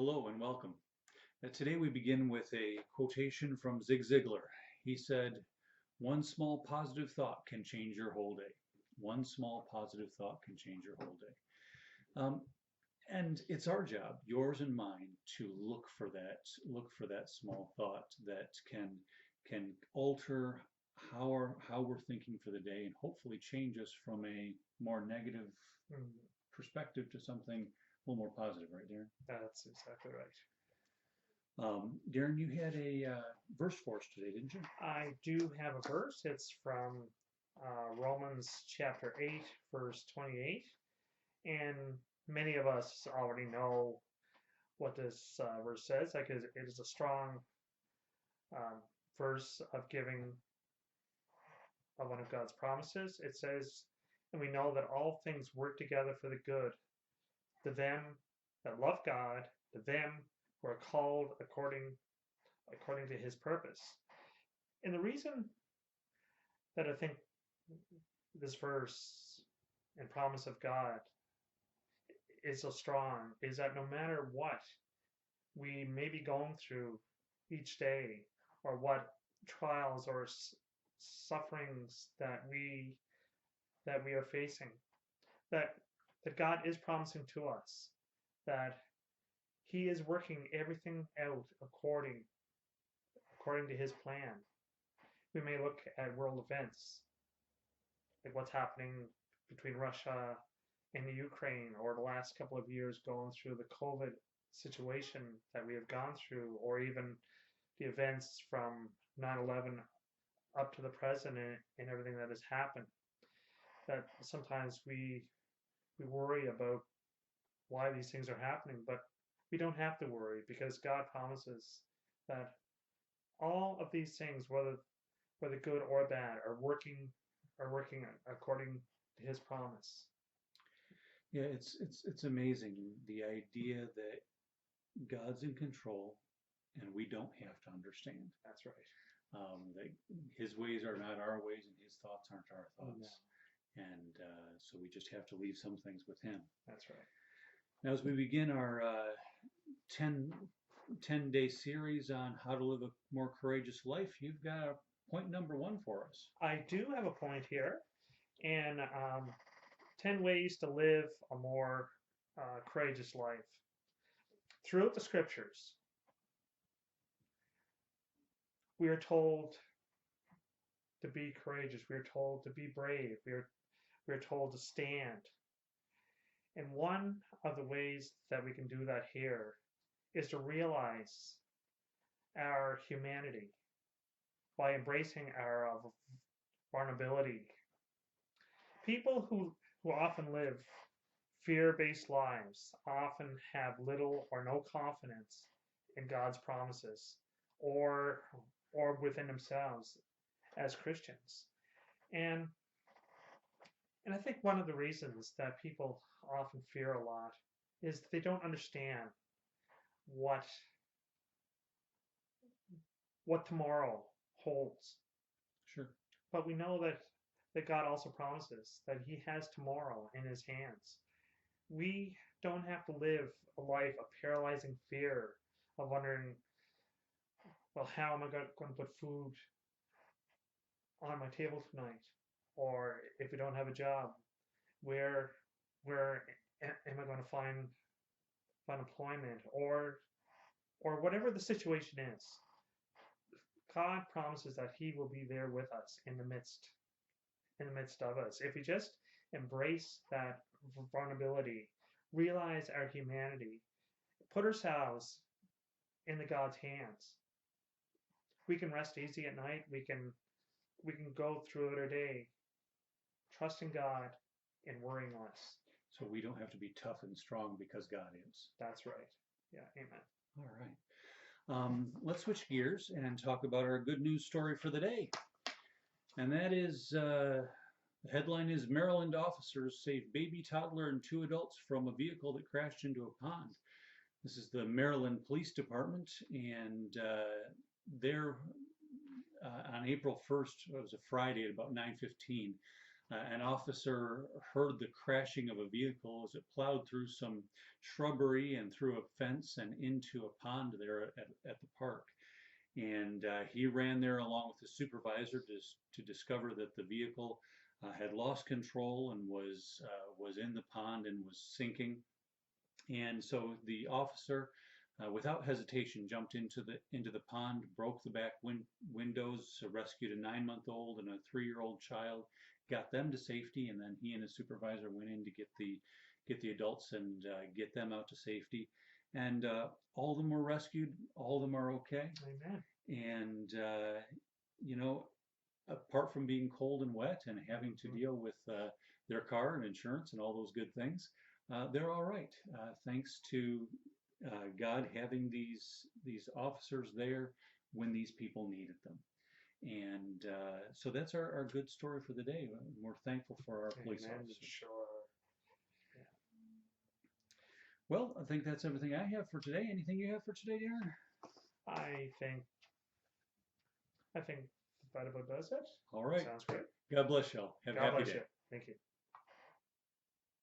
Hello and welcome. Today we begin with a quotation from Zig Ziglar. He said, "One small positive thought can change your whole day. One small positive thought can change your whole day." Um, and it's our job, yours and mine, to look for that small thought that can alter how we're thinking for the day and hopefully change us from a more negative Mm, perspective to something a little more positive, right, Darren? That's exactly right. Darren, you had a verse for us today, didn't you? I do have a verse. It's from Romans chapter 8, verse 28. And many of us already know what this verse says. Like it is a strong um, verse of giving of one of God's promises. It says, and we know that all things work together for the good to them that love God, to them who are called according to his purpose. And the reason that I think this verse and promise of God is so strong is that no matter what we may be going through each day, or what trials or sufferings that we are facing, that that God is promising to us that He is working everything out according to His plan. We may look at world events like what's happening between Russia and the Ukraine, or the last couple of years going through the COVID situation that we have gone through, or even the events from 9/11 up to the present, and everything that has happened. That sometimes we worry about why these things are happening, but we don't have to worry because God promises that all of these things, whether good or bad, are working according to His promise. Yeah, it's amazing the idea that God's in control and we don't have to understand. That's right. That His ways are not our ways and His thoughts aren't our No, thoughts. And so we just have to leave some things with Him. that's right. Now, as we begin our 10, 10-day series on how to live a more courageous life, you've got point number one for us. I do have a point here, and 10 ways to live a more courageous life. Throughout the scriptures, we are told to be courageous. We are told to be brave. We are told to stand. And one of the ways that we can do that here is to realize our humanity by embracing our vulnerability. People who often live fear-based lives often have little or no confidence in God's promises, or within themselves as Christians. And and I think one of the reasons that people often fear a lot is they don't understand what what tomorrow holds. Sure. But we know that God also promises that He has tomorrow in His hands. We don't have to live a life of paralyzing fear, of wondering, well, how am I going to put food on my table tonight? Or if we don't have a job, where where am I going to find employment, or whatever the situation is? God promises that He will be there with us in the midst of us. If we just embrace that vulnerability, realize our humanity, put ourselves in the God's hands, we can rest easy at night. We can go throughout our day trusting God and worrying less. So we don't have to be tough and strong because God is. That's right. Yeah, amen. All right. Let's switch gears and talk about our good news story for the day. And that is, the headline is Maryland officers save baby toddler and two adults from a vehicle that crashed into a pond. This is the Maryland Police Department, and they're on April 1st, it was a Friday at about 9:15, An officer heard the crashing of a vehicle as it plowed through some shrubbery and through a fence and into a pond there at the park. And he ran there along with the supervisor to discover that the vehicle had lost control and was in the pond and was sinking. And so the officer, without hesitation, jumped into the pond, broke the back windows, rescued a 9-month-old and a 3-year-old child, got them to safety, and then he and his supervisor went in to get the adults and get them out to safety. And all of them were rescued. All of them are okay. Amen. And you know, apart from being cold and wet and having to deal with their car and insurance and all those good things, they're all right. Thanks to God having these officers there when these people needed them. And so that's our good story for the day. We're thankful for our police Amen. officers. Sure. Well, I think that's everything I have for today. Anything you have for today, Darren? I think that about does it. All right. Sounds great. God bless y'all. Have a God happy bless day. you. Thank you.